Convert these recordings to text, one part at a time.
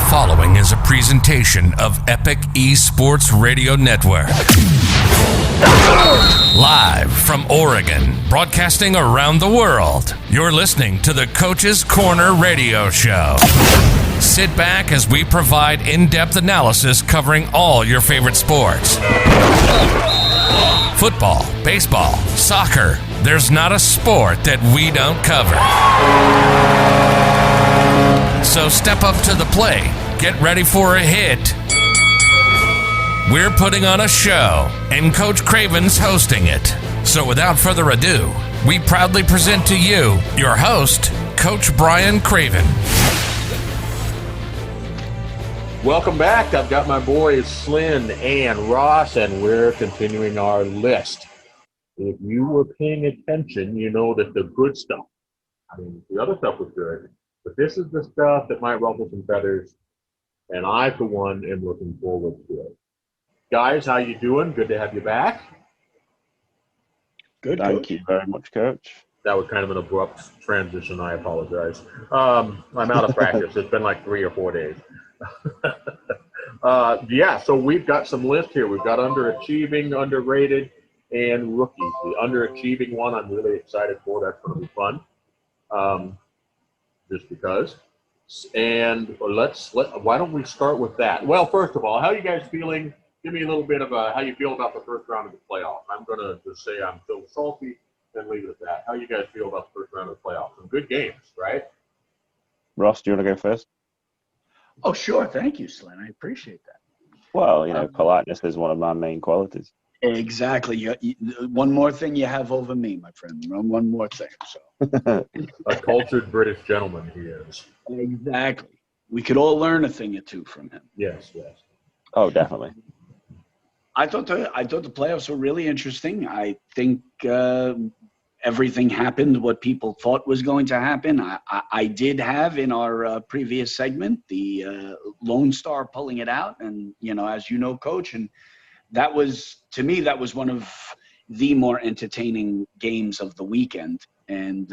following is a presentation of Epic eSports Radio Network. Live from Oregon, broadcasting around the world, you're listening to the Coach's Corner Radio Show. Sit back as we provide in-depth analysis covering all your favorite sports. Football, baseball, soccer. There's not a sport that we don't cover. So step up to the plate. Get ready for a hit. We're putting on a show, and Coach Craven's hosting it. So without further ado, we proudly present to you your host, Coach Brian Craven. Welcome back. I've got my boys Slinn and Ross, and we're continuing our list. If you were paying attention, you know that the good stuff, the other stuff was good, but this is the stuff that might ruffle some feathers, and I, for one, am looking forward to it. Guys, how you doing? Good to have you back. Good. Thank you very much, Coach. That was kind of an abrupt transition. I apologize. I'm out of practice. It's been like 3 or 4 days. So we've got some lists here. We've got underachieving, underrated, and rookies. The underachieving one I'm really excited for. That's going to be fun. Just because. And why don't we start with that? Well, first of all, how are you guys feeling? Give me a little bit of how you feel about the first round of the playoffs. I'm going to just say I'm still salty and leave it at that. How you guys feel about the first round of the playoffs? Some good games, right? Ross, do you want to go first? Oh, sure. Thank you, Slinn. I appreciate that. Well, politeness is one of my main qualities. Exactly. One more thing you have over me, my friend. One more thing. So. A cultured British gentleman he is. Exactly. We could all learn a thing or two from him. Yes. Oh, definitely. I thought the playoffs were really interesting. I think everything happened what people thought was going to happen. I did have in our previous segment the Lone Star pulling it out, and as you know, Coach, and that was, to me, that was one of the more entertaining games of the weekend, and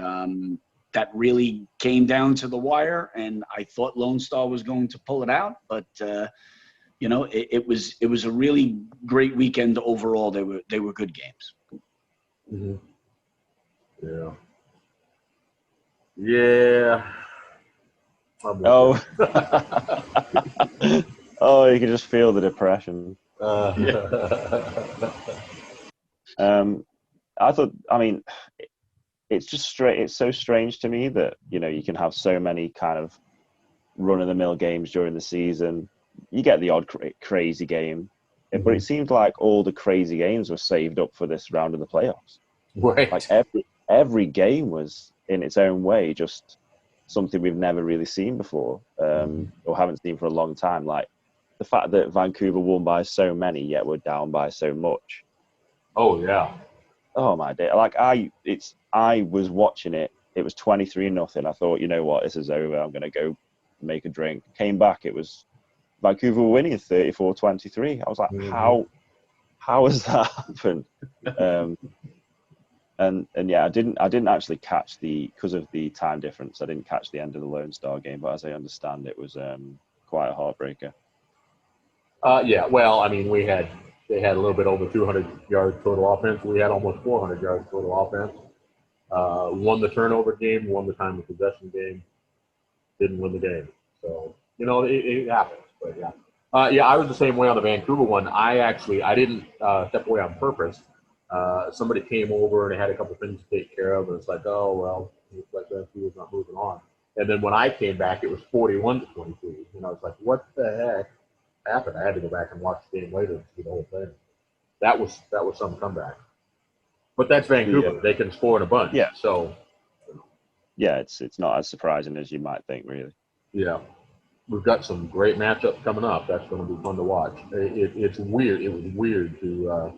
that really came down to the wire. And I thought Lone Star was going to pull it out, but it was a really great weekend overall. They were good games. Mm-hmm. Yeah. Oh. Oh, you can just feel the depression. I thought, it's just straight. It's so strange to me that, you can have so many kind of run-of-the-mill games during the season. You get the odd crazy game, but it seemed like all the crazy games were saved up for this round of the playoffs. Right. Like every game was in its own way just something we've never really seen before, or haven't seen for a long time. Like the fact that Vancouver won by so many, yet we're down by so much. Oh yeah. Oh my day! Like I was watching it. It was 23-0. I thought, you know what, this is over. I'm gonna go make a drink. Came back. It was Vancouver were winning 34-23. I was like, how has that happened? And yeah, I didn't actually catch because of the time difference. I didn't catch the end of the Lone Star game, but as I understand, it was quite a heartbreaker. Yeah. Well, they had a little bit over 200 yards total offense. We had almost 400 yards total offense. Won the turnover game, won the time of possession game, didn't win the game. So it happens. But yeah. I was the same way on the Vancouver one. I didn't step away on purpose. Somebody came over and they had a couple things to take care of, and it's like, oh well, it's like Vancouver's not moving on. And then when I came back, it was 41-23. It's like, what the heck happened? I had to go back and watch the game later to see the whole thing. That was some comeback. But that's Vancouver. Yeah. They can score in a bunch. Yeah. So. Yeah, it's not as surprising as you might think, really. Yeah. We've got some great matchups coming up. That's going to be fun to watch. It's weird. It was weird to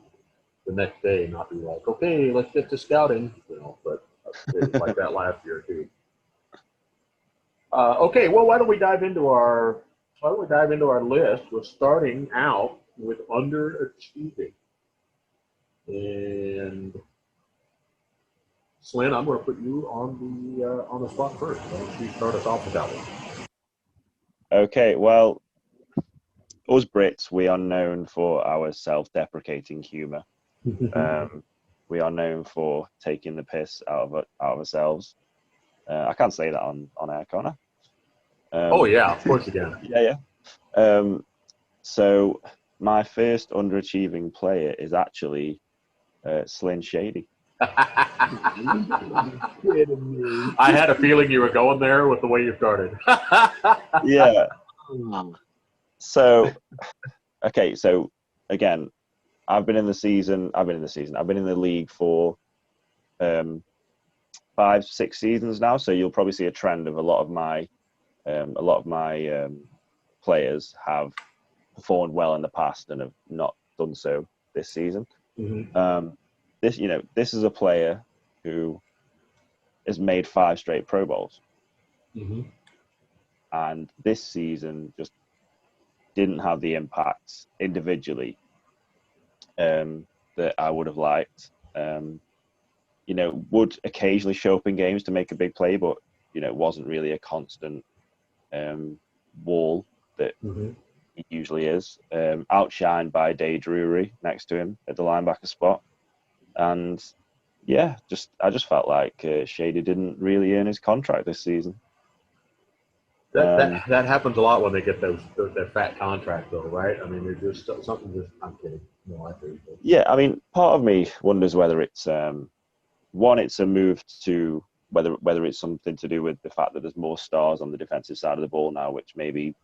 the next day not be like, okay, let's get to scouting. But it was like that last year too. Okay, well, why don't we dive into our list? We're starting out with underachieving, and Slinn, I'm going to put you on the spot first. Why don't you start us off with that one? Okay, well, us Brits, we are known for our self-deprecating humour. We are known for taking the piss out of ourselves. I can't say that on air, can I? Oh yeah, of course you can. Yeah. So my first underachieving player is actually Slinn Shady. I had a feeling you were going there with the way you started. Yeah. So, okay. So again, I've been in the league for 5-6 seasons now. So you'll probably see a trend of a lot of my players have performed well in the past and have not done so this season. Mm-hmm. This is a player who has made 5 straight Pro Bowls, and this season just didn't have the impact individually that I would have liked. Would occasionally show up in games to make a big play, but it wasn't really a constant wall that he usually is. Outshined by Day Drury next to him at the linebacker spot, and I just felt like Shady didn't really earn his contract this season. That happens a lot when they get those that fat contract, though, right? I mean, they're just something. I'm kidding. No, I think. Yeah, I mean, part of me wonders whether it's it's a move to whether it's something to do with the fact that there's more stars on the defensive side of the ball now, which maybe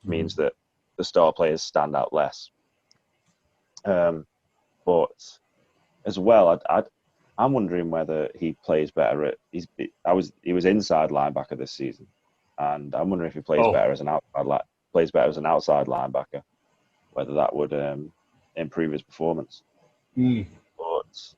means that the star players stand out less. But as well, I'm wondering whether he plays better at. He was inside linebacker this season, and I'm wondering if he plays better as an outside linebacker, whether that would improve his performance. But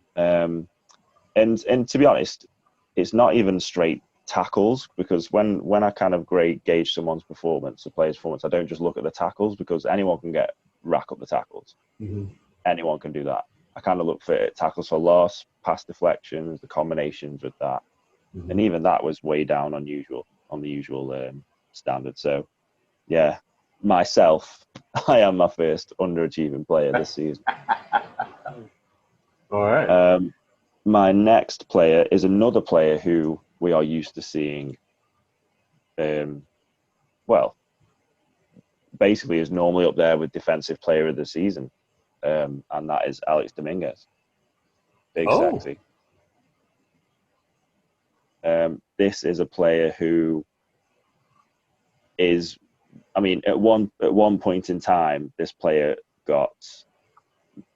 and to be honest, it's not even straight tackles, because when I kind of gauge someone's performance, a player's performance, I don't just look at the tackles, because anyone can rack up the tackles. Anyone can do that. I kind of look for tackles for loss, pass deflections, the combinations with that, and even that was way down on the usual standard. So, yeah, myself, I am my first underachieving player this season. All right. My next player is another player who we are used to seeing, basically is normally up there with defensive player of the season, and that is Alex Dominguez. Big sexy. This is a player who is, I mean, at one point in time, this player got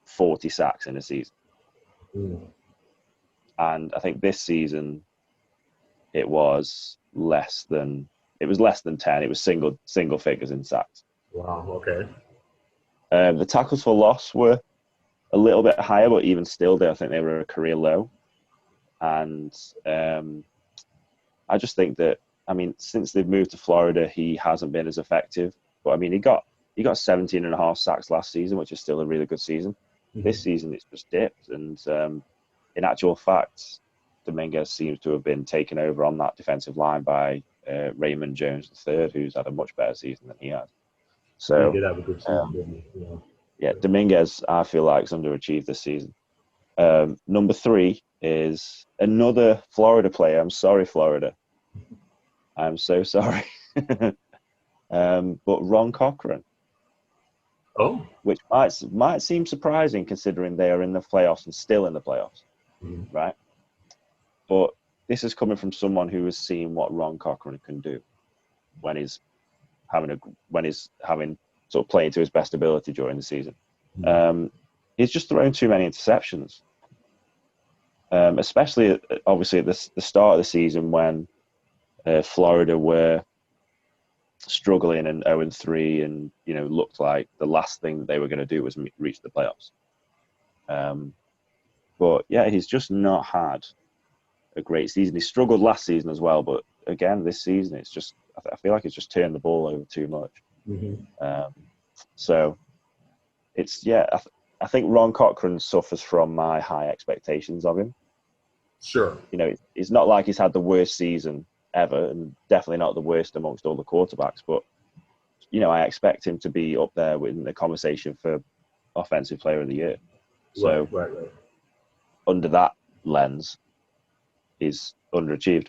40 sacks in a season. And I think this season it was less than 10. It was single figures in sacks. Wow. Okay. The tackles for loss were a little bit higher, but even still, I think they were a career low. And I just think that, I mean, since they've moved to Florida, he hasn't been as effective. But I mean, he got 17.5 sacks last season, which is still a really good season. This season, it's just dipped. And in actual fact, Dominguez seems to have been taken over on that defensive line by Raymond Jones III, who's had a much better season than he has. So he did have a good season, didn't he? Yeah, Dominguez, I feel like, is underachieved this season. Number 3 is another Florida player. I'm sorry, Florida. I'm so sorry. But Ron Cochran. Oh. Which might seem surprising, considering they are in the playoffs and still in the playoffs, right? But this is coming from someone who has seen what Ron Cochran can do when he's having sort of playing to his best ability during the season. He's just thrown too many interceptions, especially obviously at the start of the season when Florida were struggling and 0-3, and looked like the last thing they were going to do was reach the playoffs. But yeah, he's just not had a great season. He struggled last season as well, but again this season it's just, I feel like it's just turned the ball over too much. So it's, I think Ron Cochran suffers from my high expectations of him. Sure. It's not like he's had the worst season ever, and definitely not the worst amongst all the quarterbacks, but I expect him to be up there in the conversation for Offensive Player of the Year. So right. under that lens, he's underachieved.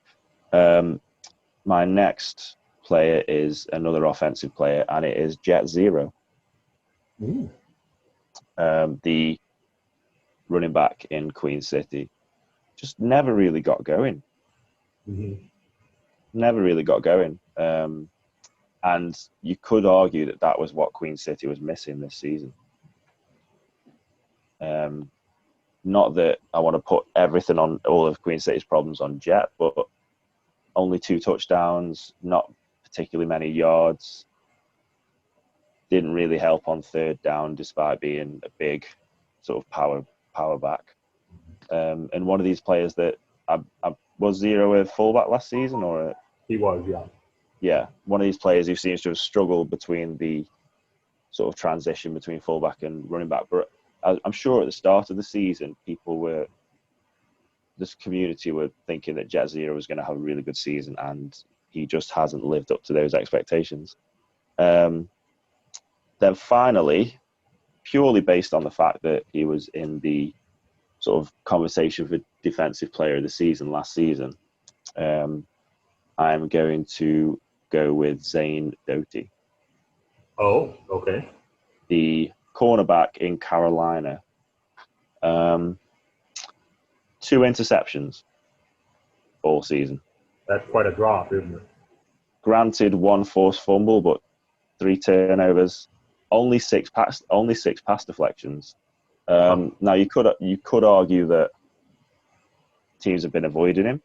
My next player is another offensive player, and it is Jet Zero. The running back in Queen City. Just never really got going. Never really got going. And you could argue that was what Queen City was missing this season. Not that I want to put everything on all of Queen City's problems on Jet, but only 2 touchdowns, not particularly many yards. Didn't really help on third down, despite being a big sort of power back. And one of these players that I was Zero a fullback last season, or he was, yeah, one of these players who seems to have struggled between the sort of transition between fullback and running back. But I'm sure at the start of the season, this community were thinking that Jet Zero was going to have a really good season, and he just hasn't lived up to those expectations. Then finally, purely based on the fact that he was in the sort of conversation for Defensive Player of the Season last season, I'm going to go with Zane Doty. Oh, okay. The cornerback in Carolina. 2 interceptions all season. That's quite a drop, isn't it? Granted, 1 forced fumble, but 3 turnovers, only 6 pass deflections. Now you could argue that teams have been avoiding him,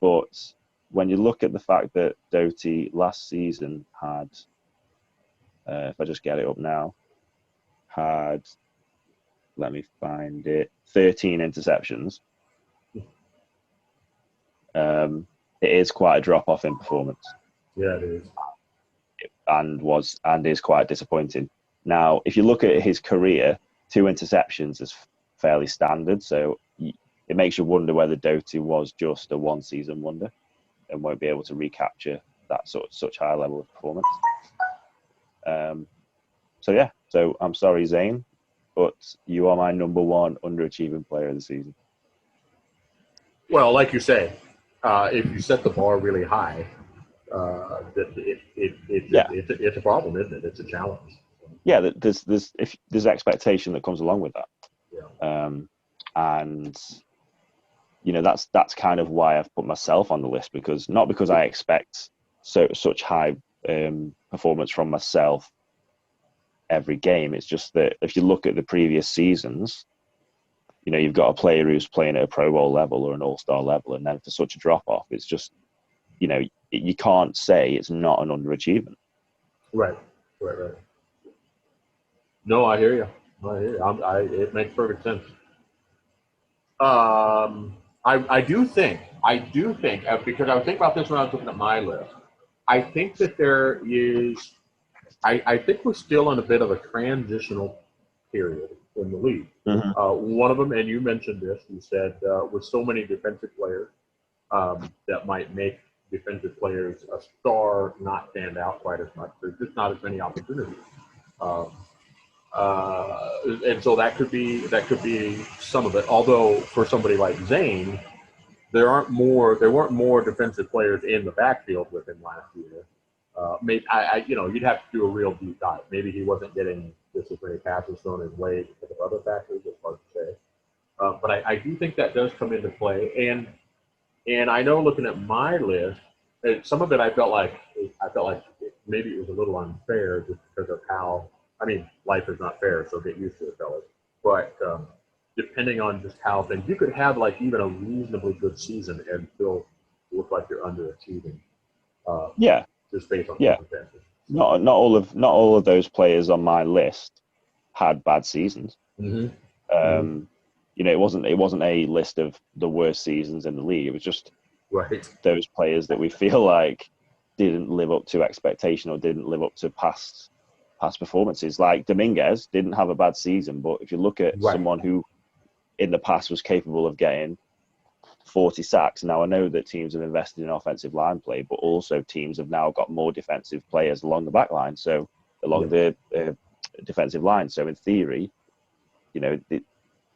but when you look at the fact that Doty last season had, if I just get it up now, let me find it, 13 interceptions. It is quite a drop off in performance. Yeah, it is. And is quite disappointing. Now, if you look at his career, 2 interceptions is fairly standard. So it makes you wonder whether Doty was just a one-season wonder and won't be able to recapture that such high level of performance. So I'm sorry, Zane, but you are my number 1 underachieving player of the season. Well, like you say, if you set the bar really high, it's a problem, isn't it? It's a challenge. Yeah, there's expectation that comes along with that. Yeah. And that's kind of why I've put myself on the list, not because I expect such high performance from myself every game. It's just that if you look at the previous seasons, you've got a player who's playing at a Pro Bowl level or an All-Star level, and then for such a drop off, it's just you can't say it's not an underachievement. Right. No, I hear you. It makes perfect sense. I do think, because I was thinking about this when I was looking at my list, I think that there is, I think we're still in a bit of a transitional period in the league. One of them, and you mentioned this, you said with so many defensive players that might make defensive players a star not stand out quite as much. There's just not as many opportunities. And so that could be some of it. Although for somebody like Zane, there weren't more defensive players in the backfield with him last year. Maybe you'd have to do a real deep dive. Maybe he wasn't getting just as many passes thrown his way because of other factors. It's hard to say. But I do think that does come into play. And I know, looking at my list, some of it I felt like maybe it was a little unfair just because of how. I mean, life is not fair, so get used to it, fellas. But depending on just how things, you could have like even a reasonably good season and still look like you're underachieving. Just based on circumstances. Not all of those players on my list had bad seasons. It wasn't a list of the worst seasons in the league. It was just those players that we feel like didn't live up to expectation or didn't live up to past performances. Like Dominguez didn't have a bad season, but if you look at someone who in the past was capable of getting 40 sacks. Now, I know that teams have invested in offensive line play, but also teams have now got more defensive players along the back line, so along the defensive line. So in theory, you know,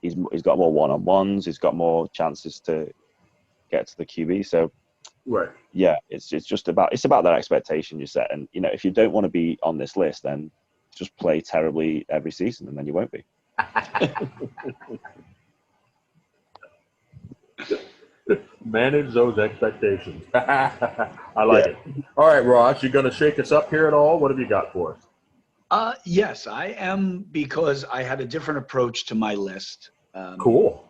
he's got more one-on-ones. He's got more chances to get to the QB. So, yeah, it's about that expectation you set. And, you know, if you don't want to be on this list, then just play terribly every season, and then you won't be. Manage those expectations. I like it. All right, Ross, you going to shake us up here at all? What have you got for us? Yes, I am, because I had a different approach to my list. Cool.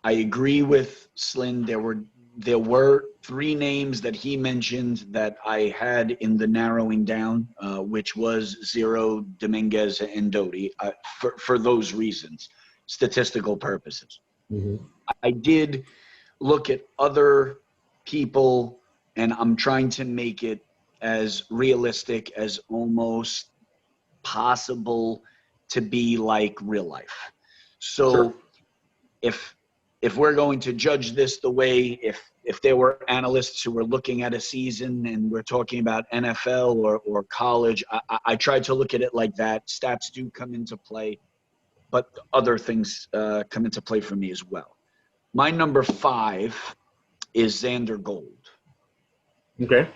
I agree with Slinn. There were 3 names that he mentioned that I had in the narrowing down, which was Zero, Dominguez, and Doty, for those reasons, statistical purposes. Mm-hmm. I did look at other people, and I'm trying to make it as realistic as almost possible to be like real life. So if we're going to judge this the way, if there were analysts who were looking at a season and we're talking about NFL or college, I tried to look at it like that. Stats do come into play, but other things come into play for me as well. My number 5 is Xander Gold. Okay.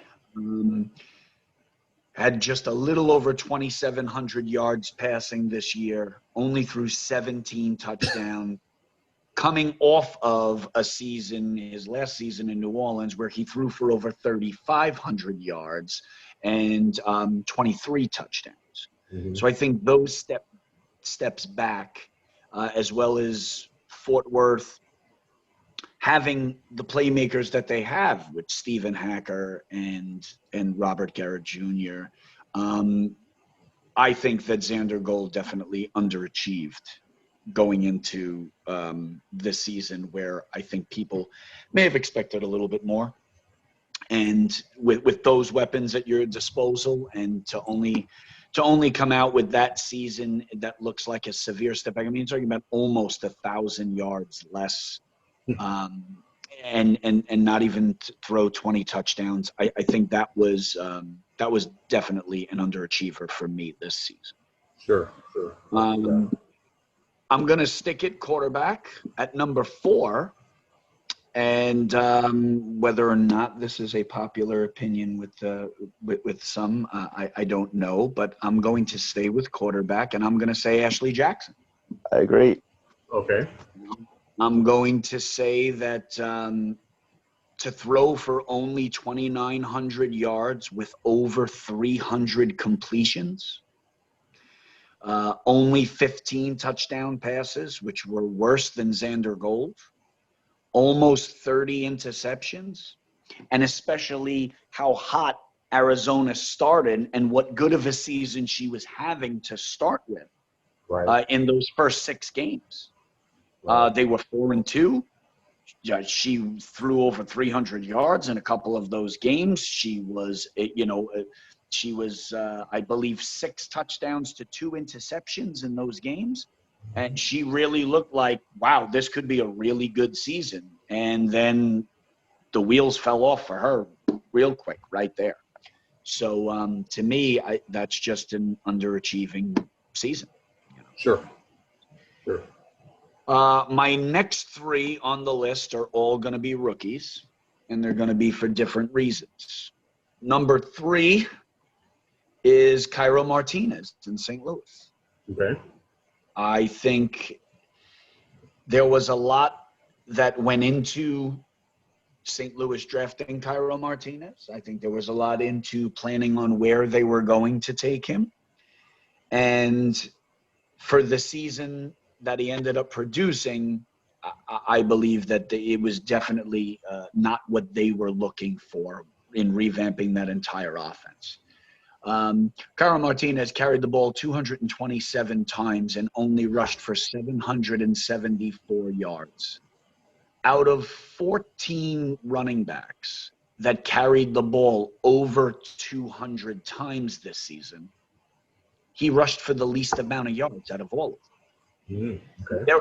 Had just a little over 2,700 yards passing this year, only threw 17 touchdowns, coming off of a season, his last season in New Orleans, where he threw for over 3,500 yards and 23 touchdowns. Mm-hmm. So I think those steps back, as well as Fort Worth having the playmakers that they have with Stephen Hacker and Robert Garrett Jr., I think that Xander Gold definitely underachieved going into this season, where I think people may have expected a little bit more. And with those weapons at your disposal, and to only come out with that season that looks like a severe step back. I mean, you're talking about almost 1,000 yards less, and not even throw 20 touchdowns. I think that was definitely an underachiever for me this season. Sure. I'm going to stick at quarterback at number 4. And whether or not this is a popular opinion with some, I don't know. But I'm going to stay with quarterback, and I'm going to say Ashley Jackson. I agree. Okay. I'm going to say that to throw for only 2,900 yards with over 300 completions, only 15 touchdown passes, which were worse than Xander Gold, almost 30 interceptions, and especially how hot Arizona started and what good of a season she was having to start with in those first 6 games. They were 4-2. She threw over 300 yards in a couple of those games. She was, I believe, 6 touchdowns to 2 interceptions in those games. And she really looked like, wow, this could be a really good season. And then the wheels fell off for her real quick right there. So to me, that's just an underachieving season. Sure. My next 3 on the list are all going to be rookies, and they're going to be for different reasons. Number 3 is Cairo Martinez in St. Louis. Okay. I think there was a lot that went into St. Louis drafting Cairo Martinez. I think there was a lot into planning on where they were going to take him. And for the season that he ended up producing, I believe that it was definitely not what they were looking for in revamping that entire offense. Cairo Martinez carried the ball 227 times and only rushed for 774 yards. Out of 14 running backs that carried the ball over 200 times this season, he rushed for the least amount of yards out of all of them. Okay.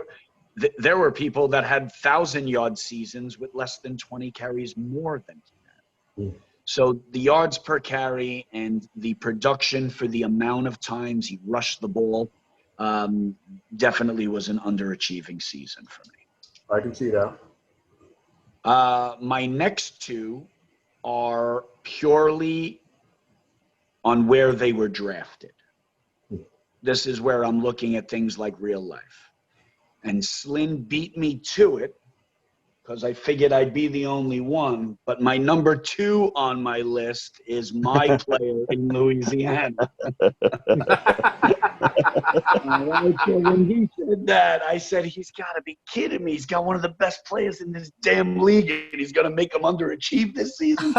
there were people that had 1,000-yard seasons with less than 20 carries more than he had. So the yards per carry and the production for the amount of times he rushed the ball definitely was an underachieving season for me. I can see that. My next two are purely on where they were drafted. This is where I'm looking at things like real life. And Slinn beat me to it because I figured I'd be the only one. But my number 2 on my list is my player in Louisiana. So when he said that, I said, he's got to be kidding me. He's got one of the best players in this damn league, and he's going to make him underachieve this season?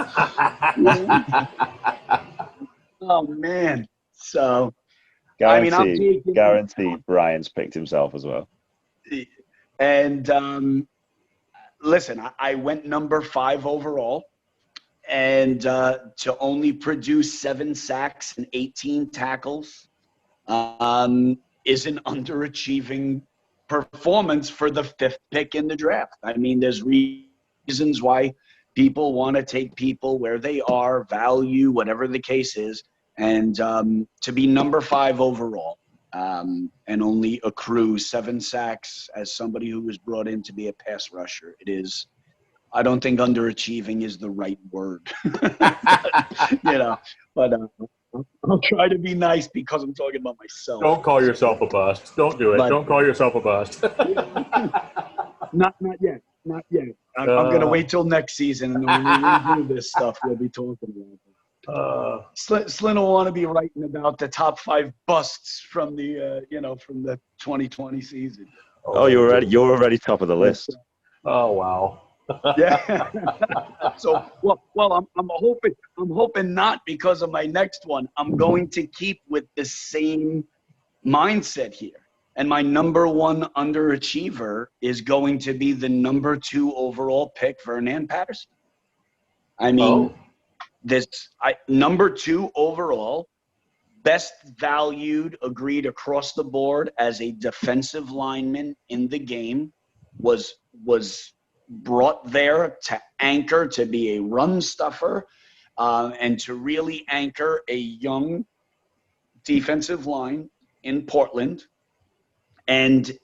Oh, man. So, Guarantee Brian's picked himself as well. And listen, I went number 5 overall, and to only produce 7 sacks and 18 tackles is an underachieving performance for the 5th pick in the draft. I mean, there's reasons why people want to take people where they are, value, whatever the case is, and to be number 5 overall. And only accrue 7 sacks as somebody who was brought in to be a pass rusher. It is, I don't think underachieving is the right word, but I'll try to be nice because I'm talking about myself. Don't call yourself a bust. Don't do it. Don't call yourself a bust. Not yet. Not yet. I'm going to wait till next season, and then when we do this stuff, we'll be talking about it. Slinn will want to be writing about the top 5 busts from the from the 2020 season. Oh, you're already top of the list. Oh wow. Yeah. So I'm hoping not because of my next one. I'm going to keep with the same mindset here. And my number 1 underachiever is going to be the number 2 overall pick, Vernon Patterson. I mean, number 2 overall, best valued, agreed across the board as a defensive lineman in the game, was brought there to anchor, to be a run stuffer, and to really anchor a young defensive line in Portland. And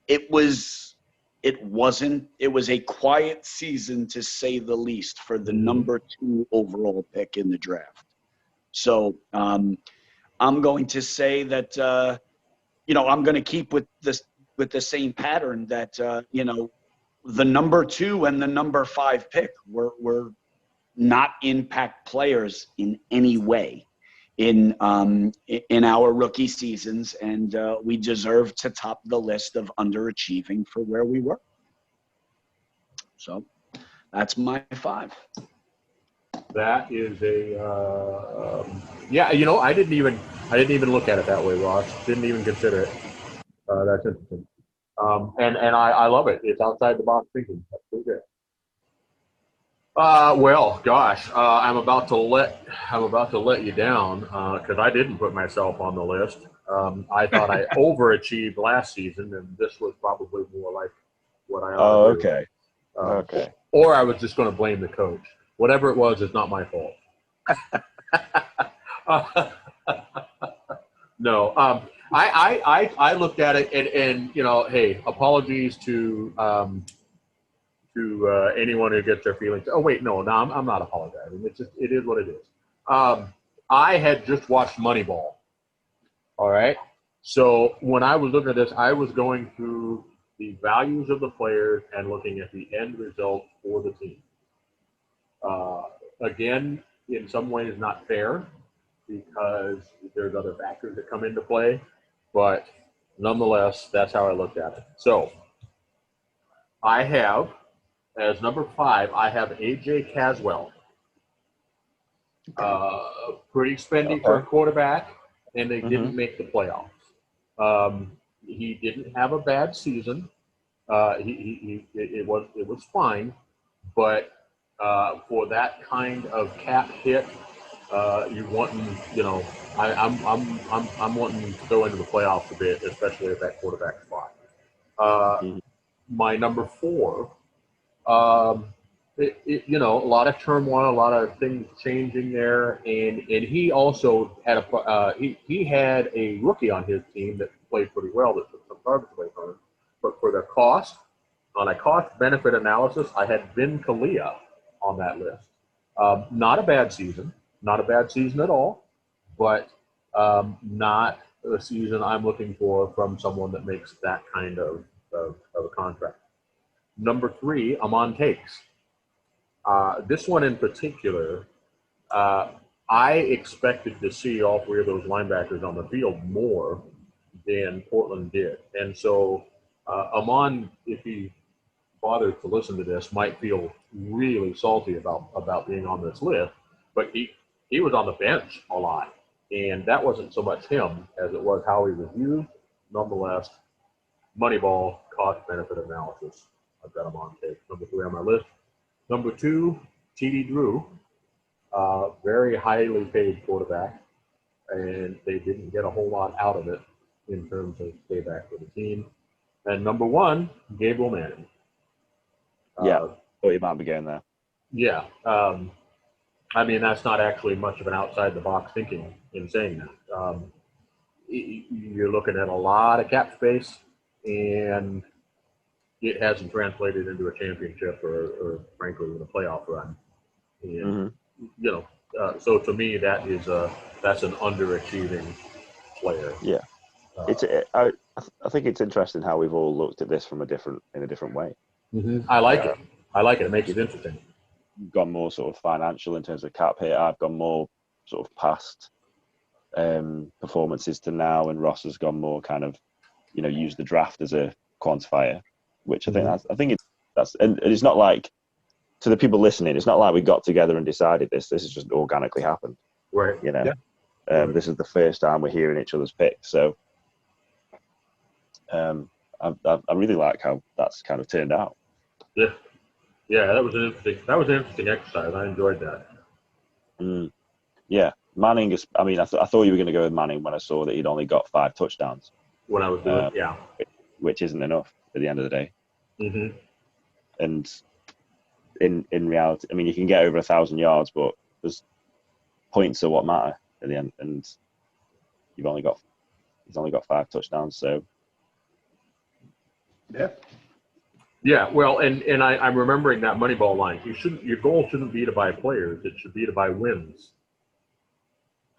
it was a quiet season, to say the least, for the number 2 overall pick in the draft. So I'm going to say that I'm going to keep with the same pattern that the number 2 and the number 5 pick were not impact players in any way in our rookie seasons, and we deserve to top the list of underachieving for where we were. So that's my 5. That is I didn't even look at it that way, Ross. Didn't even consider it. That's interesting. And I love it. It's outside the box thinking. That's pretty good. Well, gosh, I'm about to let you down because I didn't put myself on the list. I thought I overachieved last season, and this was probably more like what I ought to do. Okay. Okay. Or I was just going to blame the coach. Whatever it was, it's not my fault. No, I looked at it and hey, apologies to anyone who gets their feelings. Oh wait, no, I'm not apologizing. It is what it is. I had just watched Moneyball. All right. So when I was looking at this, I was going through the values of the players and looking at the end result for the team. Again, in some ways not fair because there's other factors that come into play, but nonetheless, that's how I looked at it. So I have, as number 5, I have AJ Caswell. Pretty spendy for a quarterback, and they didn't make the playoffs. He didn't have a bad season. It was fine, but for that kind of cap hit, you wanting, I'm wanting to go into the playoffs a bit, especially at that quarterback spot. My number 4, you know, a lot of turmoil, a lot of things changing there, and he also had he had a rookie on his team that played pretty well that took some garbage away from him. But for the cost, on a cost-benefit analysis, I had Vin Kalia on that list. Not a bad season, not a bad season at all, but not a season I'm looking for from someone that makes that kind of a contract. Number 3, I'm on takes. This one in particular, I expected to see all 3 of those linebackers on the field more than Portland did. And so Amon, if he bothered to listen to this, might feel really salty about being on this list, but he was on the bench a lot. And that wasn't so much him as it was how he was used. Nonetheless, Moneyball, cost-benefit analysis. I've got him on tape. Number 3 on my list. Number 2, T.D. Drew, very highly paid quarterback, and they didn't get a whole lot out of it in terms of payback for the team. And number 1, Gabriel Manning. Thought you might be going there. Yeah. I mean, that's not actually much of an outside-the-box thinking in saying that. You're looking at a lot of cap space, and it hasn't translated into a championship or frankly, even a playoff run. And, you know, so to me, that's an underachieving player. Yeah. I think it's interesting how we've all looked at this in a different way. I like it. I like it. It makes it interesting. Gone more sort of financial in terms of cap hit. I've gone more sort of past performances to now, and Ross has gone more kind of, you know, use the draft as a quantifier, which I think that's and it's not like, to the people listening, it's not like we got together and decided this. This has just organically happened. Right. You know, this is the first time we're hearing each other's picks. So I really like how that's kind of turned out. Yeah. Yeah, that was an interesting exercise. I enjoyed that. Yeah, Manning is. I mean, I thought you were going to go with Manning when I saw that he'd only got 5 touchdowns. When I was doing, which isn't enough at the end of the day. And in reality, I mean, you can get over 1,000 yards, but there's points are what matter at the end, and he's only got 5 touchdowns. So yeah. Well, and I'm remembering that Moneyball line. Your goal shouldn't be to buy players. It should be to buy wins.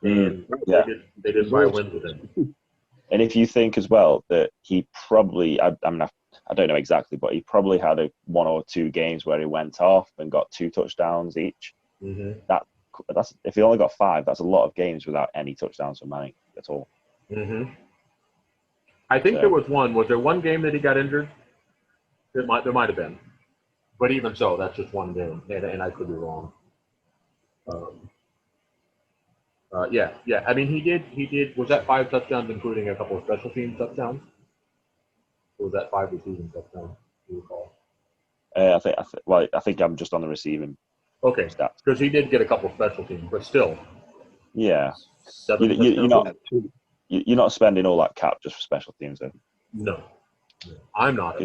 And they didn't buy wins with him. And if you think as well that he probably, I don't know exactly, but he probably had 1 or 2 games where he went off and got 2 touchdowns each. That's if he only got 5, that's a lot of games without any touchdowns from Manning at all. I think there was one. Was there one game that he got injured? There might have been, but even so, that's just one game, and I could be wrong. Yeah. I mean, he did. Was that 5 touchdowns, including a couple of special team touchdowns? Or was that 5 receiving touchdowns? Do you recall? I think I'm just on the receiving. Okay, because he did get a couple of special teams, but still. Yeah. You're not spending all that cap just for special teams, though. No, I'm not.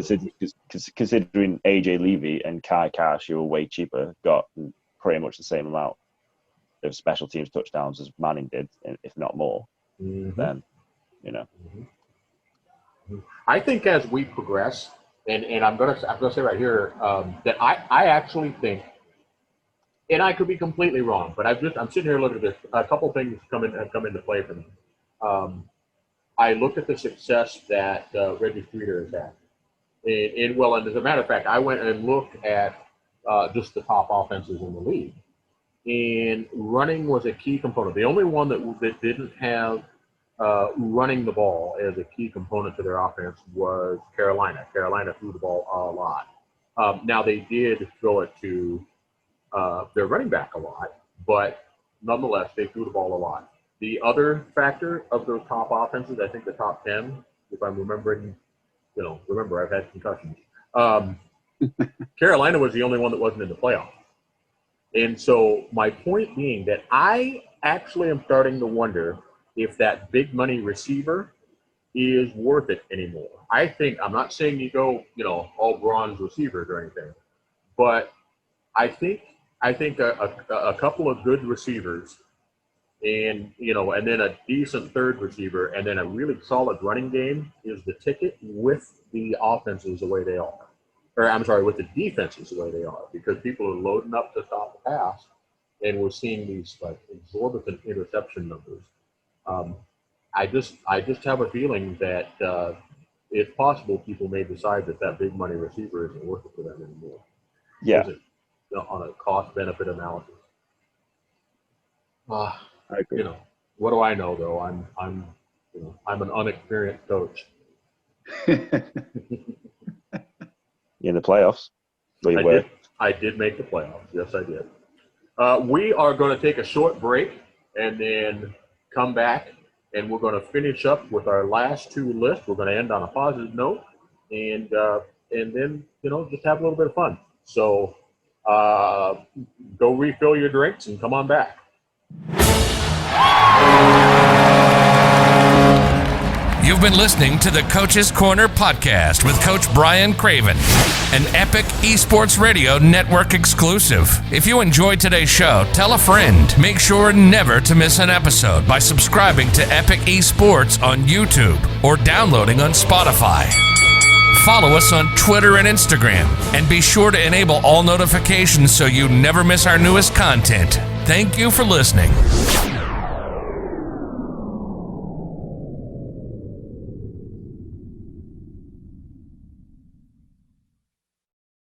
Considering AJ Levy and Kai Cash, who were way cheaper, got pretty much the same amount of special teams touchdowns as Manning did, if not more. Then, you know. I think as we progress, and I'm gonna say right here that I actually think, and I could be completely wrong, but I'm sitting here looking at this. A couple things have come into play for me. I looked at the success that Reggie Streeter has had, and as a matter of fact, I went and looked at just the top offenses in the league, and running was a key component. The only one that didn't have running the ball as a key component to their offense was Carolina. Carolina threw the ball a lot. Now they did throw it to their running back a lot, but nonetheless they threw the ball a lot. The other factor of those top offenses, I think the top 10, if I'm remembering, remember I've had concussions. Carolina was the only one that wasn't in the playoffs. And so my point being that I actually am starting to wonder if that big money receiver is worth it anymore. I'm not saying you go, all bronze receivers or anything, but I think a couple of good receivers and then a decent third receiver and then a really solid running game is the ticket with the offenses the way they are. Or I'm sorry, with the defenses the way they are, because people are loading up to stop the pass, and we're seeing these like exorbitant interception numbers. I just have a feeling that it's possible people may decide that big money receiver isn't worth it for them anymore. Yeah. On a cost benefit analysis. I agree. What do I know though? I'm an unexperienced coach. In the playoffs. I did make the playoffs. Yes, I did. We are going to take a short break and then come back, and we're going to finish up with our last two lists. We're going to end on a positive note, and then just have a little bit of fun. So go refill your drinks and come on back. You've been listening to the Coach's Corner podcast with Coach Brian Craven, an Epic Esports Radio Network exclusive. If you enjoyed today's show, tell a friend. Make sure never to miss an episode by subscribing to Epic Esports on YouTube or downloading on Spotify. Follow us on Twitter and Instagram, and be sure to enable all notifications so you never miss our newest content. Thank you for listening.